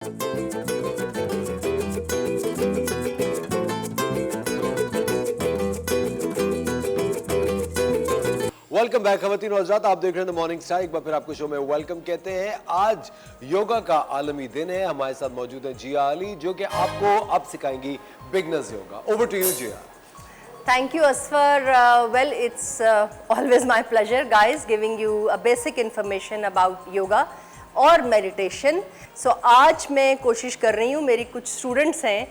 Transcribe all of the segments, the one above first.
Welcome back खवातीन और हज़रात, आप देख रहे हैं द मॉर्निंग स्टार। एक बार फिर आपको शो में वेलकम कहते हैं। आज योगा का आलमी दिन है। हमारे साथ मौजूद है जिया अली, जो कि आपको अब सिखाएंगी beginners yoga. Over to you Jiya. Thank you, Asfar. Well, it's always my pleasure, guys, giving you a basic information about yoga और meditation. So आज मैं कोशिश कर रही हूँ, मेरी कुछ स्टूडेंट्स हैं,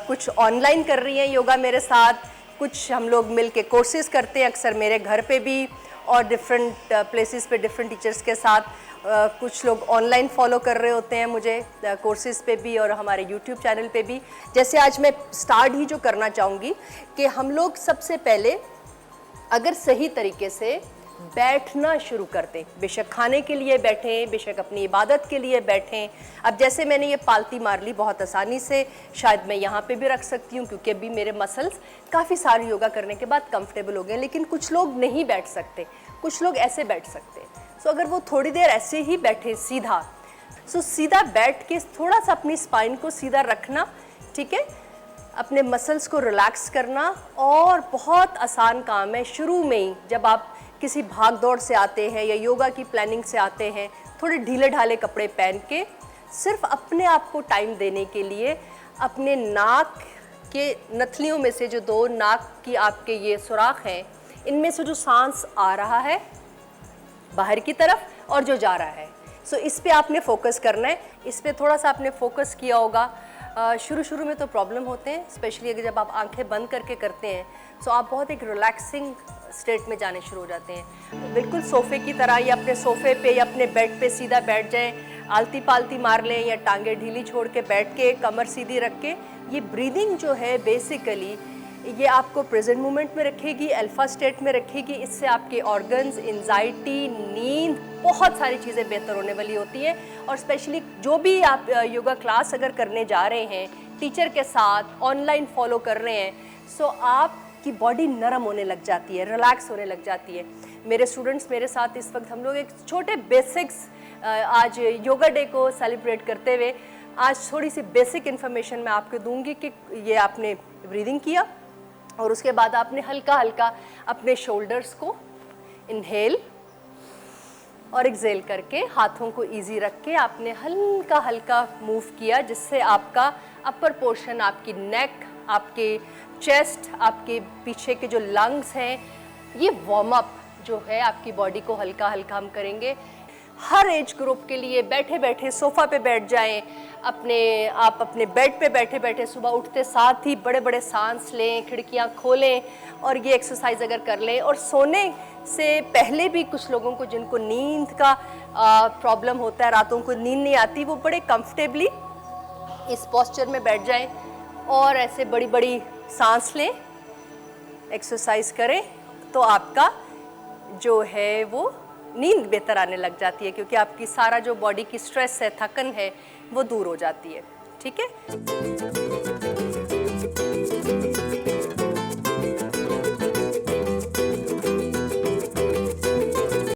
कुछ ऑनलाइन कर रही हैं योगा मेरे साथ, कुछ हम लोग मिल के कोर्सेज करते हैं अक्सर मेरे घर पे भी और डिफरेंट प्लेसेस पे डिफरेंट टीचर्स के साथ। कुछ लोग ऑनलाइन फॉलो कर रहे होते हैं मुझे कोर्सेज पे भी और हमारे यूट्यूब चैनल पे भी। जैसे आज मैं स्टार्ट ही जो करना चाहूँगी कि हम लोग सबसे पहले अगर सही तरीके से बैठना शुरू करते, बेशक खाने के लिए बैठें, बेशक अपनी इबादत के लिए बैठें। अब जैसे मैंने ये पालती मार ली बहुत आसानी से, शायद मैं यहाँ पे भी रख सकती हूँ क्योंकि अभी मेरे मसल्स काफ़ी सारी योगा करने के बाद कंफर्टेबल हो गए। लेकिन कुछ लोग नहीं बैठ सकते, कुछ लोग ऐसे बैठ सकते। सो अगर वो थोड़ी देर ऐसे ही बैठे सीधा, सो सीधा बैठ के थोड़ा सा अपनी स्पाइन को सीधा रखना, ठीक है, अपने मसल्स को रिलैक्स करना। और बहुत आसान काम है। शुरू में ही जब आप किसी भाग दौड़ से आते हैं या योगा की प्लानिंग से आते हैं, थोड़े ढीले ढाले कपड़े पहन के सिर्फ अपने आप को टाइम देने के लिए अपने नाक के नथलियों में से जो दो नाक की आपके ये सुराख हैं, इनमें से जो सांस आ रहा है बाहर की तरफ और जो जा रहा है, सो इस पे आपने फोकस करना है। इस पे थोड़ा सा आपने फोकस किया होगा। शुरू में तो प्रॉब्लम होते हैं, स्पेशली अगर जब आप आंखें बंद करके करते हैं, सो आप बहुत एक रिलैक्सिंग स्टेट में जाने शुरू हो जाते हैं। बिल्कुल सोफ़े की तरह या अपने सोफ़े पे या अपने बेड पे सीधा बैठ जाएं, आलती पालती मार लें या टांगें ढीली छोड़ के बैठ के कमर सीधी रख के। ये ब्रीदिंग जो है बेसिकली ये आपको प्रेजेंट मोमेंट में रखेगी, अल्फा स्टेट में रखेगी। इससे आपके ऑर्गन्स, एंजाइटी, नींद, बहुत सारी चीज़ें बेहतर होने वाली होती हैं। और स्पेशली जो भी आप योगा क्लास अगर करने जा रहे हैं टीचर के साथ, ऑनलाइन फॉलो कर रहे हैं, सो आपकी बॉडी नरम होने लग जाती है, रिलैक्स होने लग जाती है। मेरे स्टूडेंट्स मेरे साथ इस वक्त हम लोग एक छोटे बेसिक्स आज योगा डे को सेलिब्रेट करते हुए आज थोड़ी सी बेसिक इन्फॉर्मेशन मैं आपको दूंगी कि ये आपने ब्रीदिंग किया और उसके बाद आपने हल्का हल्का अपने शोल्डर्स को इनहेल और एक्सेल करके हाथों को इजी रख के आपने हल्का हल्का मूव किया, जिससे आपका अपर पोर्शन, आपकी नेक, आपके चेस्ट, आपके पीछे के जो लंग्स हैं, ये वार्म अप जो है आपकी बॉडी को हल्का हल्का हम करेंगे। हर एज ग्रुप के लिए बैठे बैठे सोफ़ा पे बैठ जाएं, आप अपने बेड पे बैठे बैठे सुबह उठते साथ ही बड़े बड़े सांस लें, खिड़कियां खोलें और ये एक्सरसाइज अगर कर लें। और सोने से पहले भी कुछ लोगों को जिनको नींद का प्रॉब्लम होता है, रातों को नींद नहीं आती, वो बड़े कंफर्टेबली इस पोस्चर में बैठ जाएं और ऐसे बड़ी बड़ी सांस लें, एक्सरसाइज करें, तो आपका जो है वो नींद बेहतर आने लग जाती है, क्योंकि आपकी सारा जो बॉडी की स्ट्रेस है, थकन है, वो दूर हो जाती है। ठीक है।